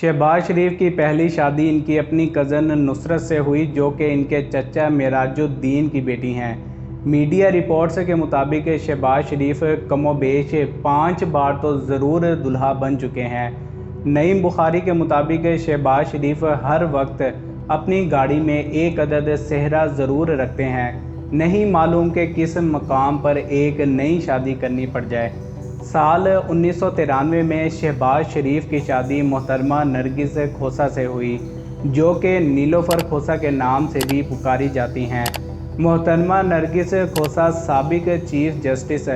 शहबाज शरीफ की पहली शादी इनकी अपनी कज़न नुसरत से हुई, जो कि इनके चचा मेराजुद्दीन की बेटी हैं। मीडिया रिपोर्ट्स के मुताबिक शहबाज शरीफ कमोबेश 5 बार तो ज़रूर दुल्हा बन चुके हैं। नईम बुखारी के मुताबिक शहबाज शरीफ हर वक्त अपनी गाड़ी में एक अदद सेहरा ज़रूर रखते हैं। नहीं मालूम कि किस मकाम पर एक नई शादी करनी पड़ जाए। साल 1993 में शहबाज शरीफ की शादी मोहतरमा नरगिस खोसा से हुई, जो कि नीलोफर खोसा के नाम से भी पुकारी जाती हैं। मोहतरमा नरगिस खोसा साबिक चीफ जस्टिस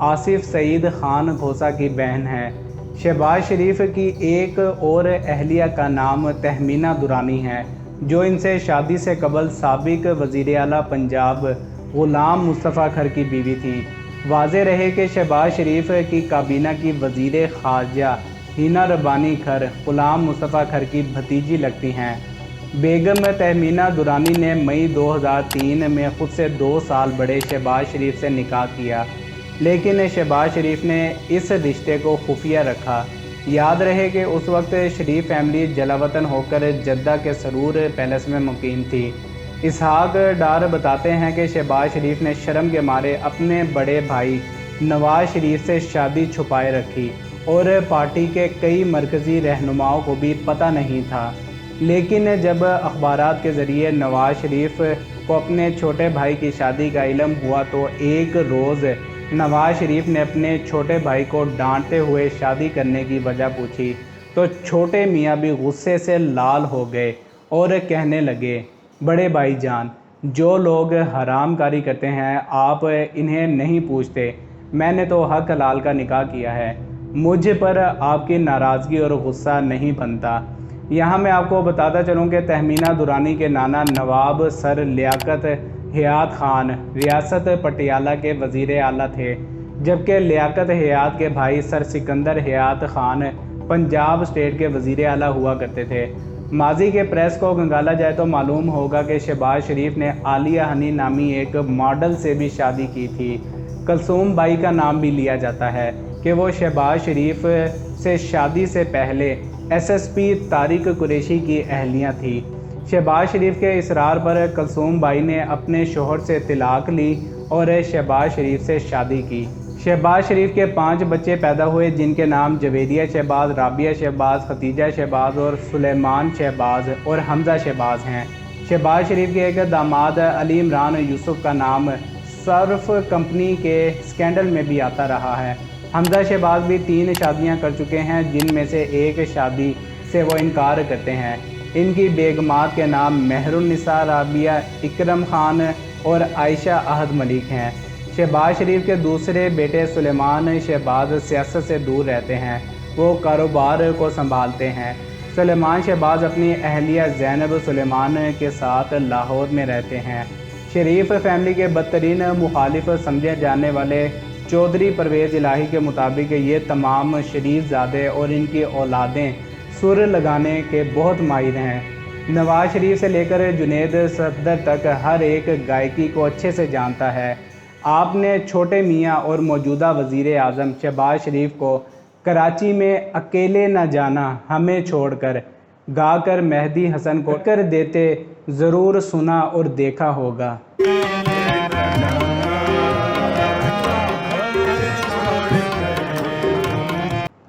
आसिफ सईद खान खोसा की बहन हैं। शहबाज शरीफ की एक और अहलिया का नाम तहमीना दुरानी है, जो इनसे शादी से कबल साबिक वज़ीर आला पंजाब ग़ुलाम मुस्तफ़ा खर की बीवी थी। वाज़े रहे कि शहबाज शरीफ की काबीना की वज़ीर ख़ारजा हिना रब्बानी खर ग़ुलाम मुस्तफ़ा खर की भतीजी लगती हैं। बेगम तहमीना दुरानी ने मई 2003 में ख़ुद से 2 साल बड़े शहबाज शरीफ से निकाह किया, लेकिन शहबाज शरीफ ने इस रिश्ते को खुफिया रखा। याद रहे कि उस वक्त शरीफ फैमिली जलावतन होकर जद्दा के सरूर पैलेस में मुकीम थी। इसहाक डार बताते हैं कि शहबाज शरीफ ने शर्म के मारे अपने बड़े भाई नवाज शरीफ से शादी छुपाए रखी और पार्टी के कई मरकज़ी रहनुमाओं को भी पता नहीं था। लेकिन जब अखबारात के ज़रिए नवाज शरीफ को अपने छोटे भाई की शादी का इल्म हुआ तो एक रोज़ नवाज शरीफ ने अपने छोटे भाई को डांटते हुए शादी करने की वजह पूछी, तो छोटे मियाँ भी गुस्से से लाल हो गए और कहने लगे, बड़े भाई जान, जो लोग हराम कारी करते हैं आप इन्हें नहीं पूछते। मैंने तो हक हलाल का निकाह किया है, मुझ पर आपकी नाराज़गी और गुस्सा नहीं बनता। यहाँ मैं आपको बताता चलूँ कि तहमीना दुरानी के नाना नवाब सर लियाकत हयात खान रियासत पटियाला के वज़ीर आला थे, जबकि लियाकत हयात के भाई सर सिकंदर हयात खान पंजाब स्टेट के वज़ीर आला हुआ करते थे। माजी के प्रेस को गंगाला जाए तो मालूम होगा कि शहबाज शरीफ ने आलिया हनी नामी एक मॉडल से भी शादी की थी। कलसूम बाई का नाम भी लिया जाता है कि वो शहबाज शरीफ से शादी से पहले एसएसपी तारिक कुरैशी की अहलिया थी। शहबाज शरीफ के इसरार पर कलसूम बाई ने अपने शोहर से तिलाक ली और शहबाज शरीफ से शादी की। शहबाज शरीफ के 5 बच्चे पैदा हुए, जिनके नाम जवेरिया शहबाज, राबिया शहबाज, खतीजा शहबाज और सुलेमान शहबाज और हमज़ा शहबाज हैं। शहबाज शरीफ के एक दामाद अली इमरान यूसुफ का नाम सर्फ कंपनी के स्कैंडल में भी आता रहा है। हमज़ा शहबाज भी 3 शादियां कर चुके हैं, जिनमें से एक शादी से वो इनकार करते हैं। इनकी बेगमात के नाम मेहरुन्निसा, राबिया, इकरम खान और आयशा अहद मलिक हैं। शहबाज शरीफ के दूसरे बेटे सुलेमान शहबाज सियासत से दूर रहते हैं, वो कारोबार को संभालते हैं। सुलेमान शहबाज अपनी अहलिया ज़ैनब सुलेमान के साथ लाहौर में रहते हैं। शरीफ फैमिली के बदतरीन मुखालिफ समझे जाने वाले चौधरी परवेज़ इलाही के मुताबिक ये तमाम शरीफ ज़ादे और इनकी औलादें सुर लगाने के बहुत माहिर हैं। नवाज शरीफ से लेकर जुनेद सदर तक हर एक गायकी को अच्छे से जानता है। आपने छोटे मियाँ और मौजूदा वज़ीर आज़म शहबाज शरीफ को कराची में अकेले न जाना हमें छोड़कर गाकर मेहदी हसन को कर देते ज़रूर सुना और देखा होगा।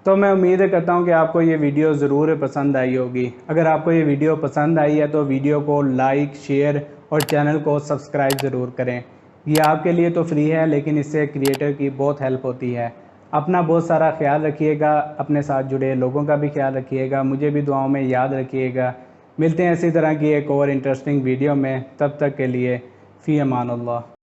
तो मैं उम्मीद करता हूँ कि आपको ये वीडियो ज़रूर पसंद आई होगी। अगर आपको ये वीडियो पसंद आई है तो वीडियो को लाइक, शेयर और चैनल को सब्सक्राइब ज़रूर करें। ये आपके लिए तो फ्री है, लेकिन इससे क्रिएटर की बहुत हेल्प होती है। अपना बहुत सारा ख्याल रखिएगा, अपने साथ जुड़े लोगों का भी ख्याल रखिएगा, मुझे भी दुआओं में याद रखिएगा। मिलते हैं इसी तरह की एक और इंटरेस्टिंग वीडियो में, तब तक के लिए फ़ी अमान अल्लाह।